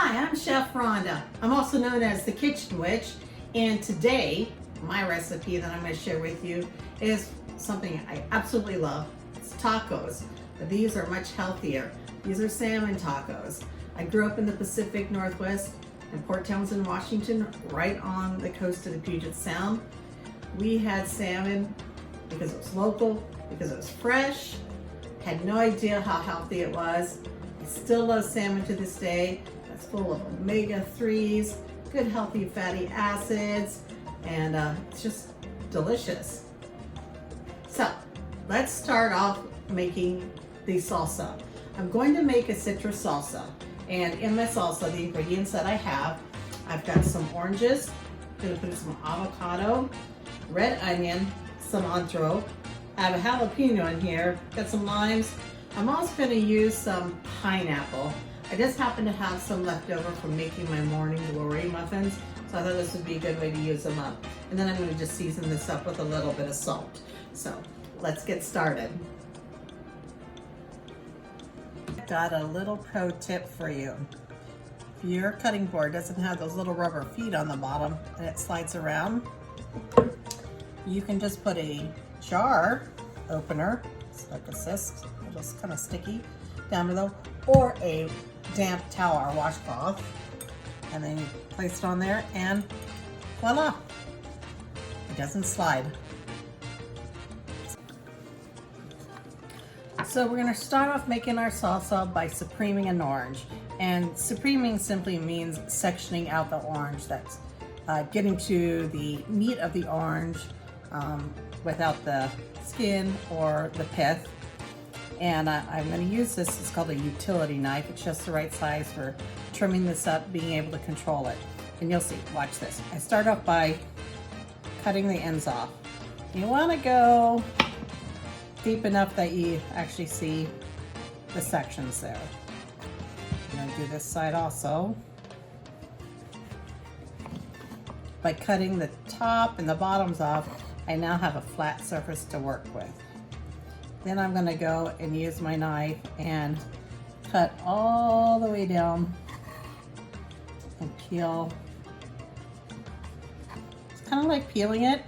Hi, I'm Chef Rhonda. I'm also known as the Kitchen Witch, and today my recipe that I'm going to share with you is something I absolutely love. It's tacos, but these are much healthier. These are salmon tacos. I grew up in the Pacific Northwest in Port Townsend, Washington, right on the coast of the Puget Sound. We had salmon because it was local, because it was fresh. Had no idea how healthy it was. I still love salmon to this day. It's full of omega-3s, good healthy fatty acids, and it's just delicious. So let's start off making the salsa. I'm going to make a citrus salsa, and in my salsa, the ingredients that I have, I've got some oranges, I'm gonna put some avocado, red onion, cilantro, I have a jalapeno in here, got some limes. I'm also going to use some pineapple. I just happen to have some left over from making my morning glory muffins, so I thought this would be a good way to use them up. And then I'm going to just season this up with a little bit of salt. So let's get started. Got a little pro tip for you. If your cutting board doesn't have those little rubber feet on the bottom and it slides around, you can just put a jar opener, it's like a cyst, just kind of sticky down below, or a damp towel or washcloth, and then you place it on there and voila, it doesn't slide. So we're going to start off making our salsa by supreming an orange, and supreming simply means sectioning out the orange. That's getting to the meat of the orange without the skin or the pith. And I'm going to use this, it's called a utility knife. It's just the right size for trimming this up, being able to control it. And you'll see, watch this. I start off by cutting the ends off. You want to go deep enough that you actually see the sections there. I'm going to do this side also. By cutting the top and the bottoms off, I now have a flat surface to work with. Then I'm going to go and use my knife and cut all the way down and peel. It's kind of like peeling it.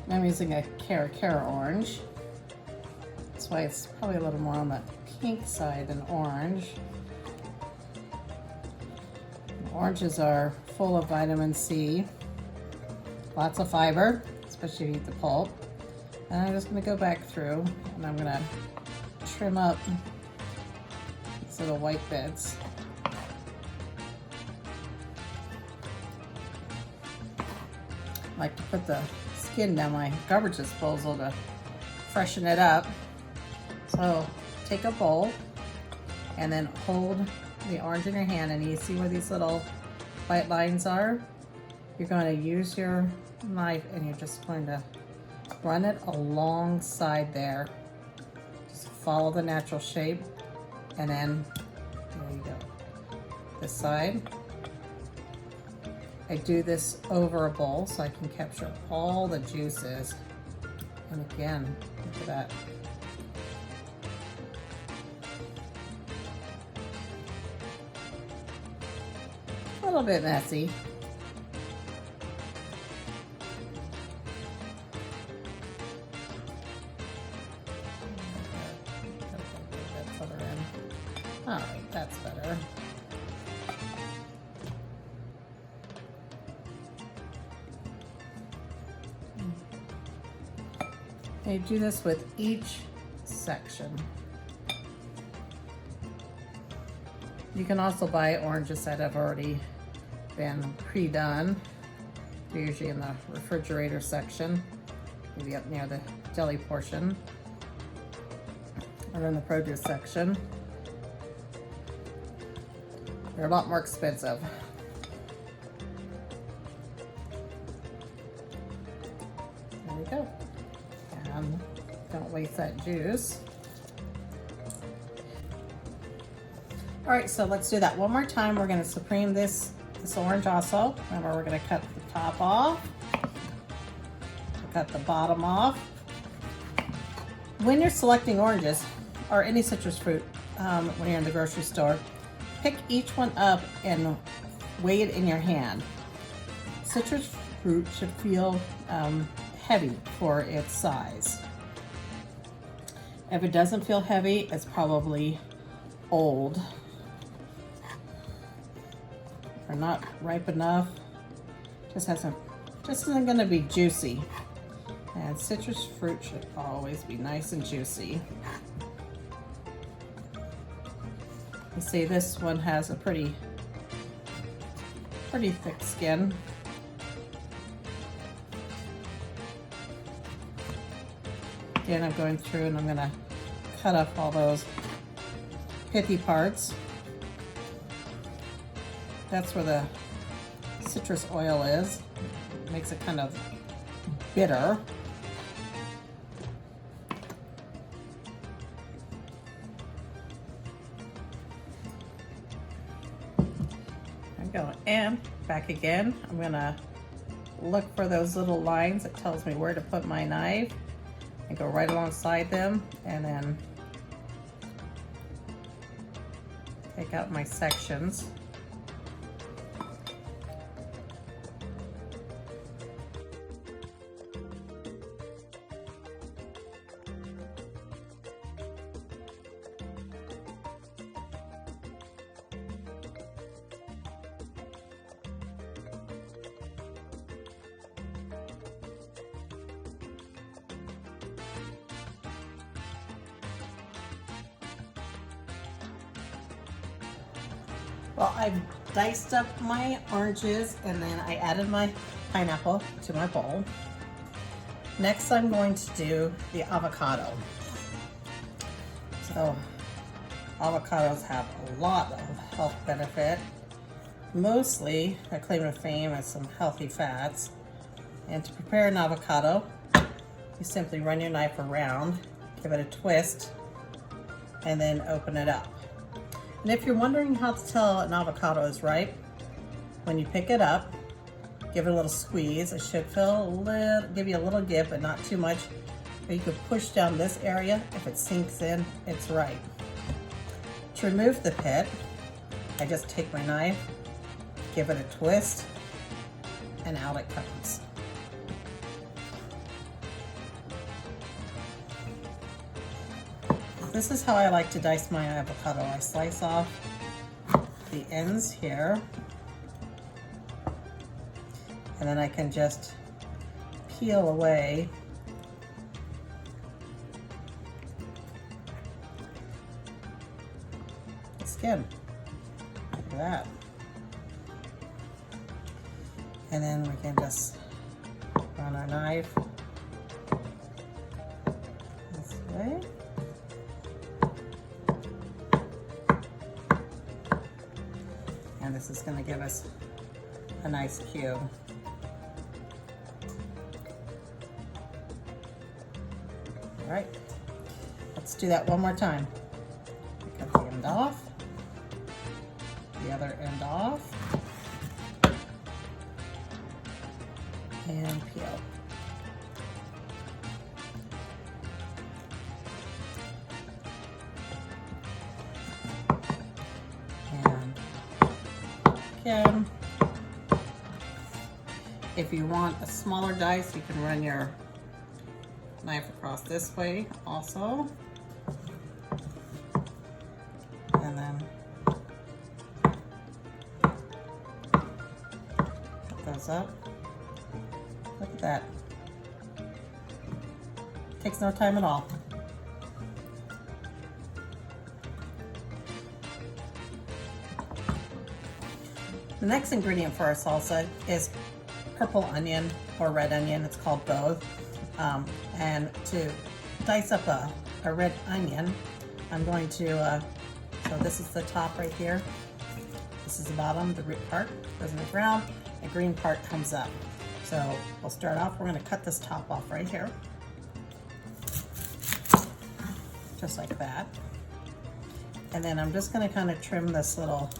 I'm using a Cara orange. That's why it's probably a little more on the pink side than orange. Oranges are full of vitamin C, lots of fiber, especially if you eat the pulp. And I'm just going to go back through and I'm going to trim up these little white bits. I like to put the skin down my garbage disposal to freshen it up. So take a bowl and then hold the orange in your hand, and you see where these little white lines are? You're going to use your knife and you're just going to run it alongside there. Just follow the natural shape, and then there you go. This side. I do this over a bowl so I can capture all the juices. And again, look at that. A little bit messy. All right, that's better. I do this with each section. You can also buy oranges that have already been pre-done. They're usually in the refrigerator section, maybe up near the deli portion, or in the produce section. They're a lot more expensive. There we go. And don't waste that juice. All right, so let's do that one more time. We're going to supreme this orange also. Remember, we're going to cut the top off, cut the bottom off, When you're selecting oranges or any citrus fruit, when you're in the grocery store, pick each one up and weigh it in your hand. Citrus fruit should feel heavy for its size. If it doesn't feel heavy, it's probably old or not ripe enough. Just isn't going to be juicy. And citrus fruit should always be nice and juicy. You see, this one has a pretty thick skin. Again, I'm going through and I'm going to cut off all those pithy parts. That's where the citrus oil is. It makes it kind of bitter. I'm going and back again. I'm going to look for those little lines that tells me where to put my knife and go right alongside them, and then take out my sections. Well, I've diced up my oranges and then I added my pineapple to my bowl. Next, I'm going to do the avocado. So, avocados have a lot of health benefit. Mostly, their claim to fame is some healthy fats. And to prepare an avocado, you simply run your knife around, give it a twist, and then open it up. And if you're wondering how to tell an avocado is ripe, when you pick it up, give it a little squeeze. It should give you a little give, but not too much. Or you could push down this area. If it sinks in, it's ripe. To remove the pit, I just take my knife, give it a twist, and out it comes. This is how I like to dice my avocado. I slice off the ends here, and then I can just peel away the skin. Look at that. And then we can just run our knife this way. And this is going to give us a nice cube. All right, let's do that one more time. Cut the end off, the other end off, and peel. Again, if you want a smaller dice, you can run your knife across this way also, and then cut those up. Look at that. Takes no time at all. The next ingredient for our salsa is purple onion or red onion. It's called both. And to dice up a red onion, I'm going to, so this is the top right here. This is the bottom, the root part goes in the ground. The green part comes up. So we'll start off, we're going to cut this top off right here. Just like that. And then I'm just going to kind of trim this little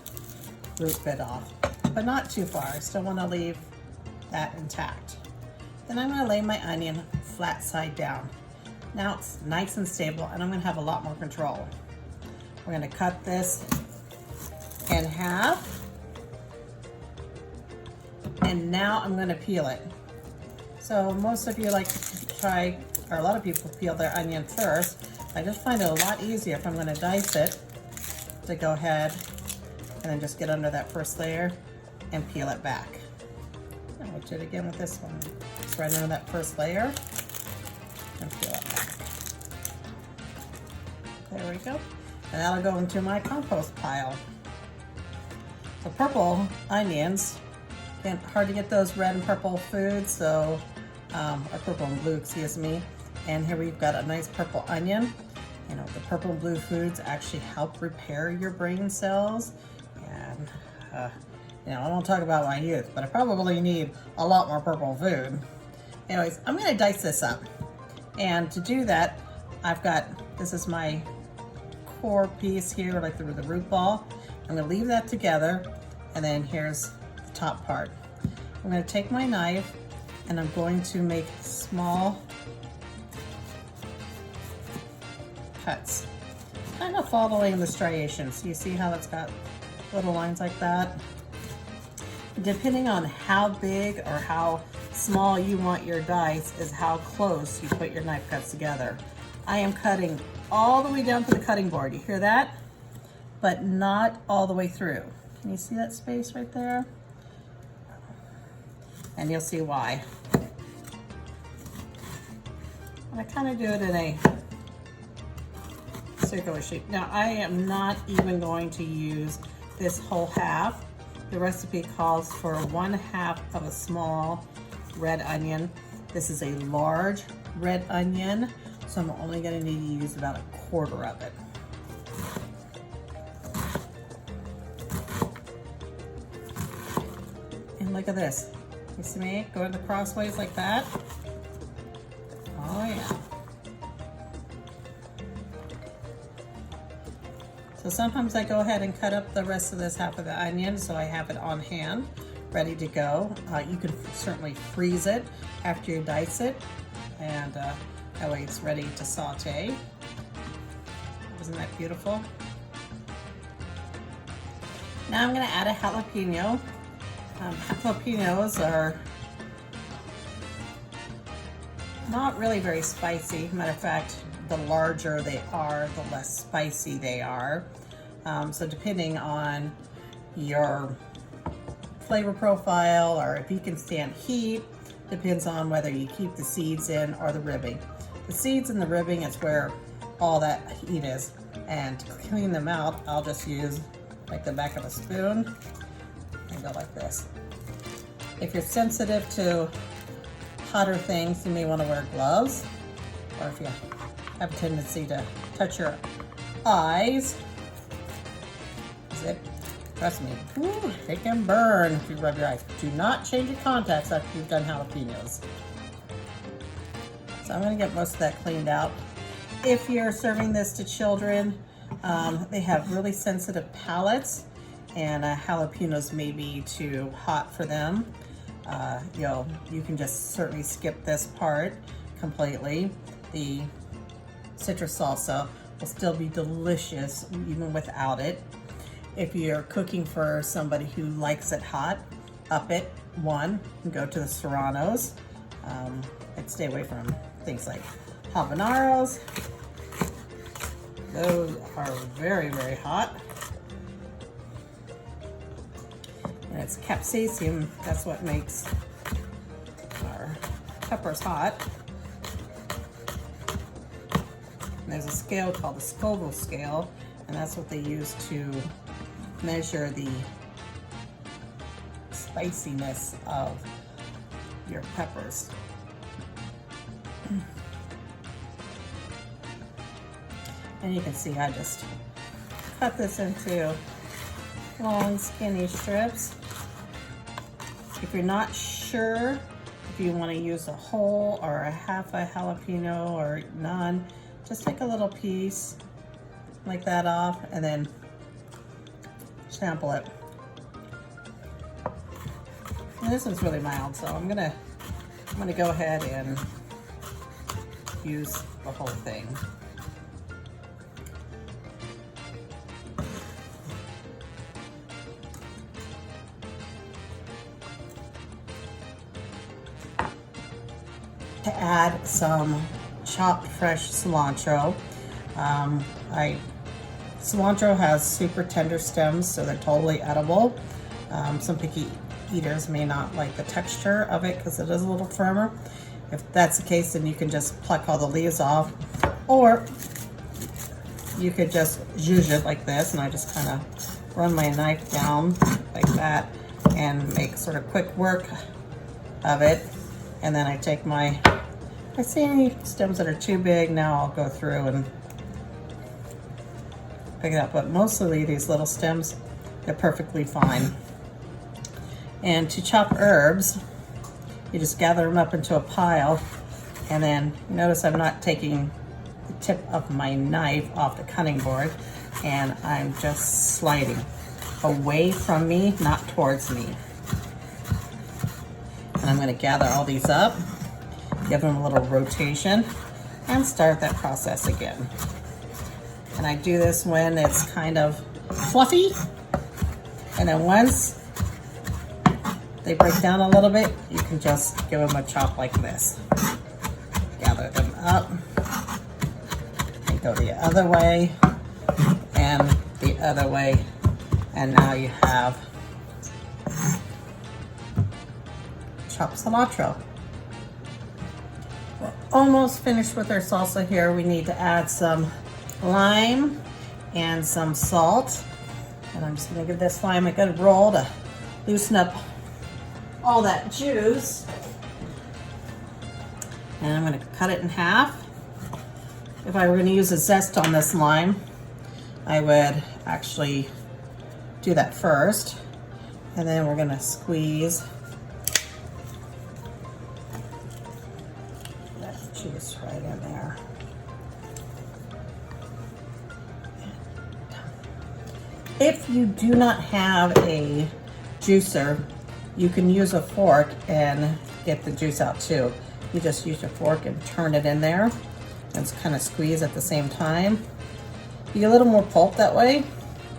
root bit off, but not too far. I still want to leave that intact. Then I'm going to lay my onion flat side down. Now it's nice and stable, and I'm gonna have a lot more control. We're gonna cut this in half. And now I'm gonna peel it. So most of you like to try, or a lot of people peel their onion first. I just find it a lot easier if I'm gonna dice it to go ahead and then just get under that first layer and peel it back. And we'll do it again with this one. Just right under that first layer and peel it back. There we go. And that'll go into my compost pile. The purple onions, hard to get those red and purple foods, so, or purple and blue, excuse me. And here we've got a nice purple onion. You know, the purple and blue foods actually help repair your brain cells. And, you know, I won't talk about my youth, but I probably need a lot more purple food. Anyways, I'm gonna dice this up. And to do that, I've got, this is my core piece here, like the root ball. I'm gonna leave that together, and then here's the top part. I'm gonna take my knife, and I'm going to make small cuts, kind of following the striations. You see how it's got little lines like that? Depending on how big or how small you want your dice is how close you put your knife cuts together. I am cutting all the way down to the cutting board. You hear that? But not all the way through. Can you see that space right there? And you'll see why. And I kind of do it in a circular shape. Now I am not even going to use this whole half. The recipe calls for 1/2 of a small red onion. This is a large red onion, so I'm only going to need to use about 1/4 of it. And look at this. You see me going the crossways like that? Oh yeah. So sometimes I go ahead and cut up the rest of this half of the onion so I have it on hand, ready to go. You can certainly freeze it after you dice it, and that way it's ready to saute. Isn't that beautiful? Now I'm gonna add a jalapeno. Jalapenos are not really very spicy. Matter of fact, the larger they are, the less spicy they are. So depending on your flavor profile, or if you can stand heat, depends on whether you keep the seeds in or the ribbing. The seeds and the ribbing is where all that heat is. And to clean them out, I'll just use like the back of a spoon and go like this. If you're sensitive to hotter things, you may want to wear gloves, or if you have a tendency to touch your eyes, trust me, ooh, they can burn if you rub your eyes. Do not change your contacts after you've done jalapenos. So I'm going to get most of that cleaned out. If you're serving this to children, they have really sensitive palates, and jalapenos may be too hot for them. You can just certainly skip this part completely. The citrus salsa will still be delicious even without it. If you're cooking for somebody who likes it hot, up it one and go to the serranos. I'd stay away from things like habaneros. Those are very, very hot. And it's capsaicin, that's what makes our peppers hot. And there's a scale called the Scoville scale, and that's what they use to measure the spiciness of your peppers. And you can see I just cut this into long skinny strips. If you're not sure if you want to use a whole or a half a jalapeno or none, just take a little piece like that off and then sample it. And this one's really mild, so I'm gonna go ahead and use the whole thing. To add some chopped fresh cilantro. Cilantro has super tender stems, so they're totally edible. Some picky eaters may not like the texture of it because it is a little firmer. If that's the case, then you can just pluck all the leaves off, or you could just zhuzh it like this, and I just kind of run my knife down like that and make sort of quick work of it. And then I take my, if I see any stems that are too big, now I'll go through and pick it up. But mostly these little stems, they're perfectly fine. And to chop herbs, you just gather them up into a pile, and then you notice I'm not taking the tip of my knife off the cutting board, and I'm just sliding away from me, not towards me. And I'm going to gather all these up, give them a little rotation, and start that process again. And I do this when it's kind of fluffy, and then once they break down a little bit, you can just give them a chop like this. Gather them up, and go the other way, and the other way, and now you have chopped cilantro. We're almost finished with our salsa here. We need to add some lime and some salt. And I'm just gonna give this lime a good roll to loosen up all that juice. And I'm gonna cut it in half. If I were gonna use a zest on this lime, I would actually do that first. And then we're gonna squeeze that juice right in there. If you do not have a juicer, you can use a fork and get the juice out too. You just use your fork and turn it in there and kind of squeeze at the same time. You get a little more pulp that way.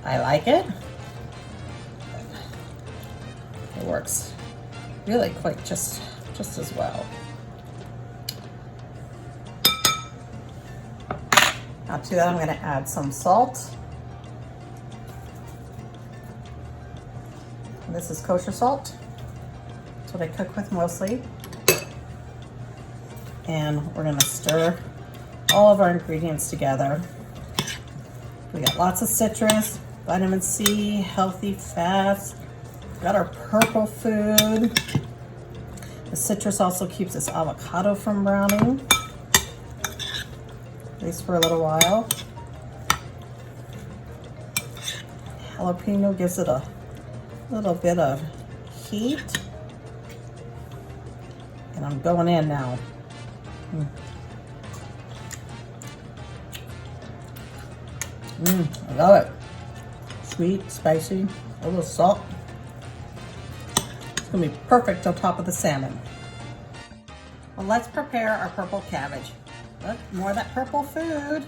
I like it. It works really quite just as well. Now to that I'm going to add some salt. This is kosher salt. That's what I cook with mostly. And we're gonna stir all of our ingredients together. We got lots of citrus, vitamin C, healthy fats. We got our purple food. The citrus also keeps this avocado from browning, at least for a little while. Jalapeno gives it a little bit of heat. And I'm going in now. I love it. Sweet, spicy, a little salt. It's gonna be perfect on top of the salmon. Well, let's prepare our purple cabbage. Look, more of that purple food.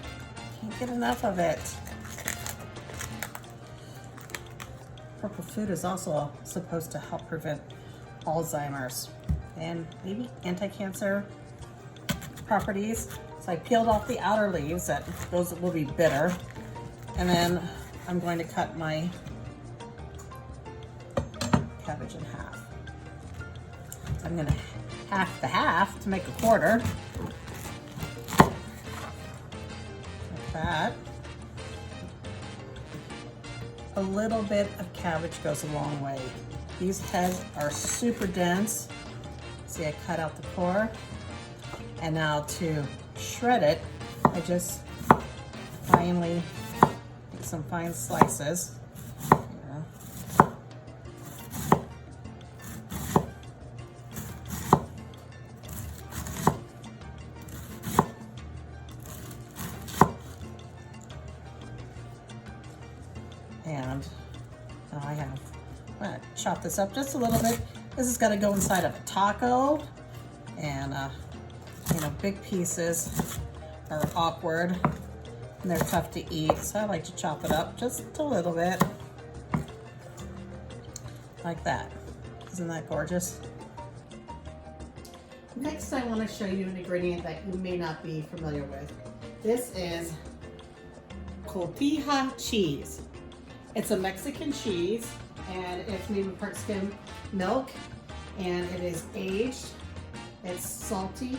Can't get enough of it. Purple food is also supposed to help prevent Alzheimer's and maybe anti-cancer properties. So I peeled off the outer leaves, those will be bitter. And then I'm going to cut my cabbage in half. I'm gonna half the half to make a quarter. Like that. A little bit of cabbage goes a long way. These heads are super dense. See, I cut out the core. And now to shred it, I just finely make some fine slices. Here. And now I'm gonna chop this up just a little bit. This has got to go inside of a taco, and You know, big pieces are awkward and they're tough to eat, so I like to chop it up just a little bit. Like that. Isn't that gorgeous? Next, I want to show you an ingredient that you may not be familiar with. This is cotija cheese. It's a Mexican cheese, and it's made with part skim milk, and it is aged. It's salty,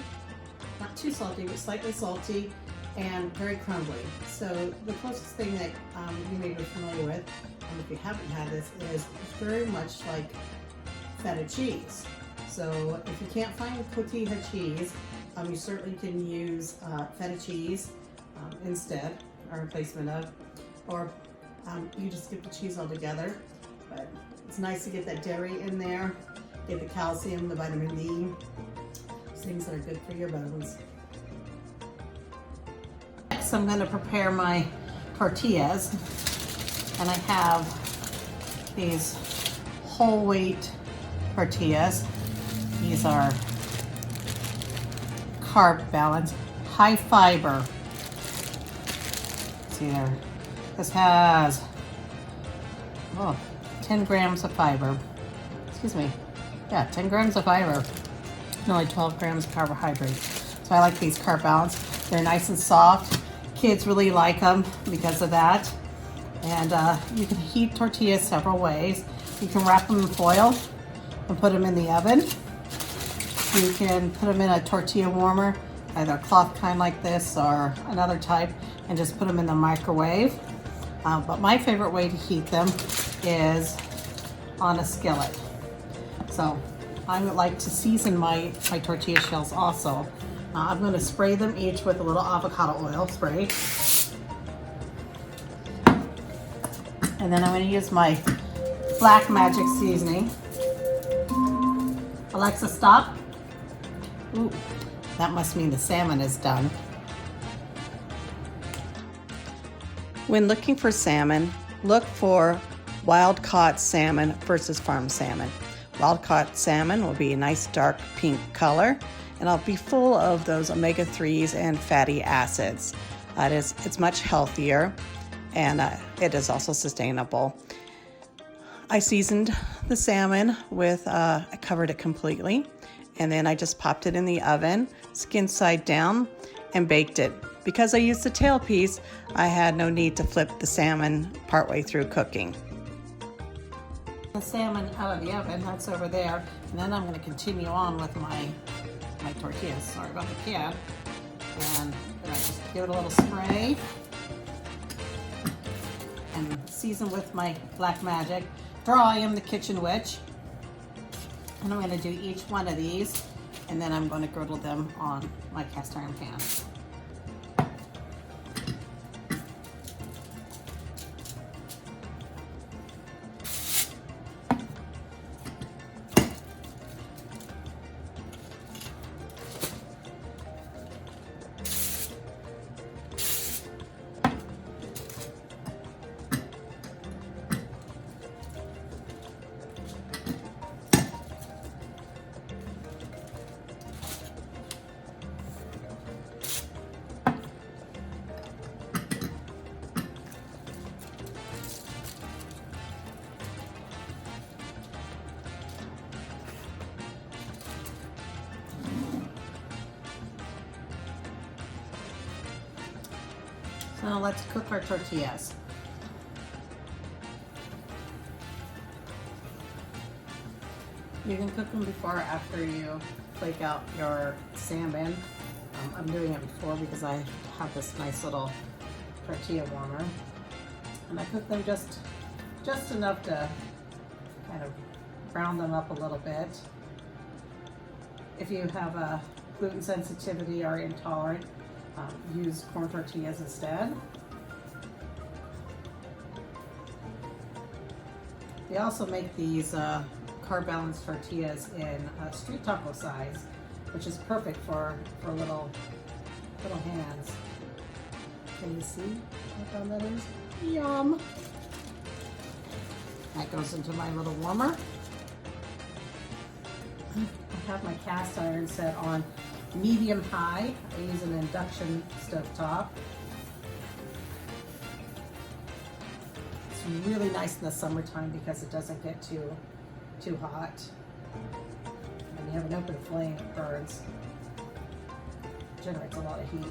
not too salty, but slightly salty, and very crumbly. So the closest thing that you may be familiar with, if you haven't had this, is it's very much like feta cheese. So if you can't find cotija cheese, you certainly can use feta cheese instead, or replacement of, or you just get the cheese all together. But it's nice to get that dairy in there, get the calcium, the vitamin D, things that are good for your bones. Next, I'm going to prepare my tortillas, and I have these whole wheat tortillas. These are carb balanced, high fiber. See there, this has 10 grams of fiber. Excuse me, yeah, 10 grams of fiber, and only 12 grams of carbohydrates. So I like these carb balanced. They're nice and soft. Kids really like them because of that. And you can heat tortillas several ways. You can wrap them in foil and put them in the oven. You can put them in a tortilla warmer, either a cloth kind like this or another type, and just put them in the microwave. But my favorite way to heat them is on a skillet. So I would like to season my tortilla shells also. I'm going to spray them each with a little avocado oil spray. And then I'm going to use my Black Magic seasoning. Alexa, stop. Ooh, that must mean the salmon is done. When looking for salmon, look for wild-caught salmon versus farm salmon. Wild-caught salmon will be a nice dark pink color, and it'll be full of those omega-3s and fatty acids. It's much healthier, and it is also sustainable. I seasoned the salmon with, I covered it completely, and then I just popped it in the oven, skin side down, and baked it. Because I used the tail piece, I had no need to flip the salmon partway through cooking. The salmon out of the oven, that's over there, and then I'm going to continue on with my tortillas. Sorry about the cat. And then I just give it a little spray and season with my Black Magic. For I am the kitchen witch. And I'm going to do each one of these, and then I'm going to griddle them on my cast iron pan. So now let's cook our tortillas. You can cook them before or after you flake out your salmon. I'm doing it before because I have this nice little tortilla warmer. And I cook them just enough to kind of brown them up a little bit. If you have a gluten sensitivity or intolerant, use corn tortillas instead. They also make these carb balanced tortillas in street taco size, which is perfect for little hands. Can you see how fun that is? Yum! That goes into my little warmer. I have my cast iron set on medium high. I use an induction stove top. It's really nice in the summertime because it doesn't get too hot. And you have an open flame, it burns. Generates a lot of heat.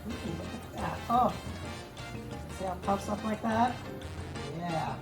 Look at that. Oh, see how it puffs up like that? Yeah.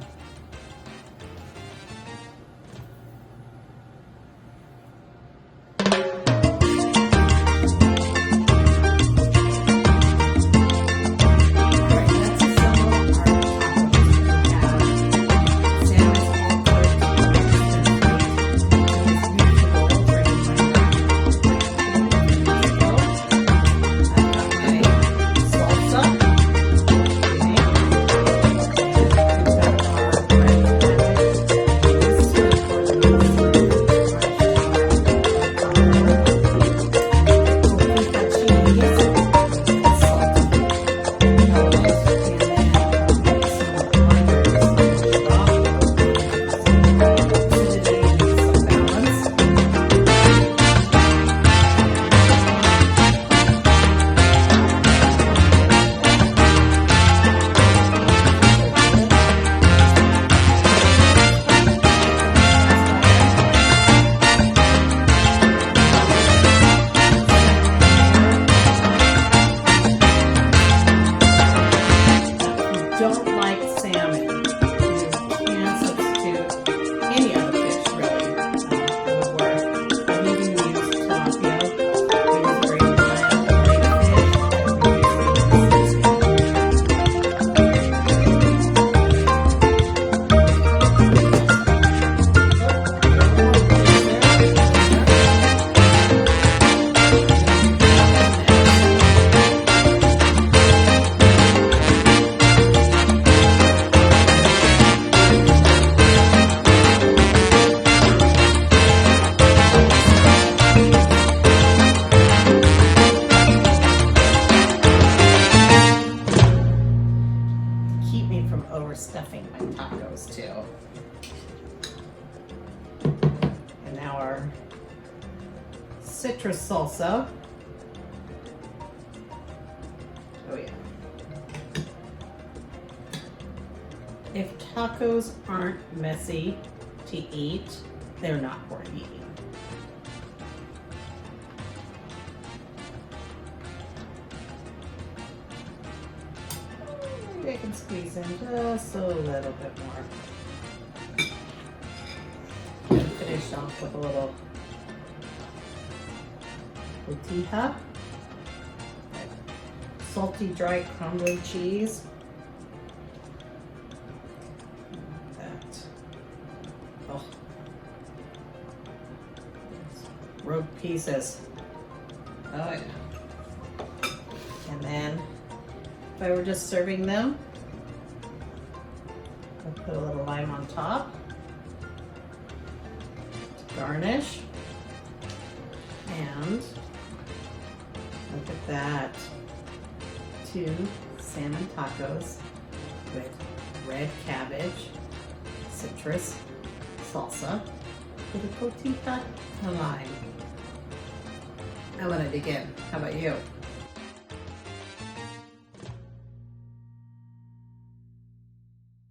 Don't like salmon, you can substitute any other fish really. Would work. I've even used tilapia. It's a great fish. Keep me from overstuffing my tacos too. And now our citrus salsa. Oh yeah. If tacos aren't messy to eat, they're not worth eating. Maybe I can squeeze in just a little bit more. And finish off with a little tortilla, salty dry cranberry cheese. That. Oh. Roast pieces. Oh yeah. And then if I were just serving them, I'll put a little lime on top to garnish. And look at that. 2 salmon tacos with red cabbage, citrus, salsa, with a tortilla and lime. I want it again. How about you?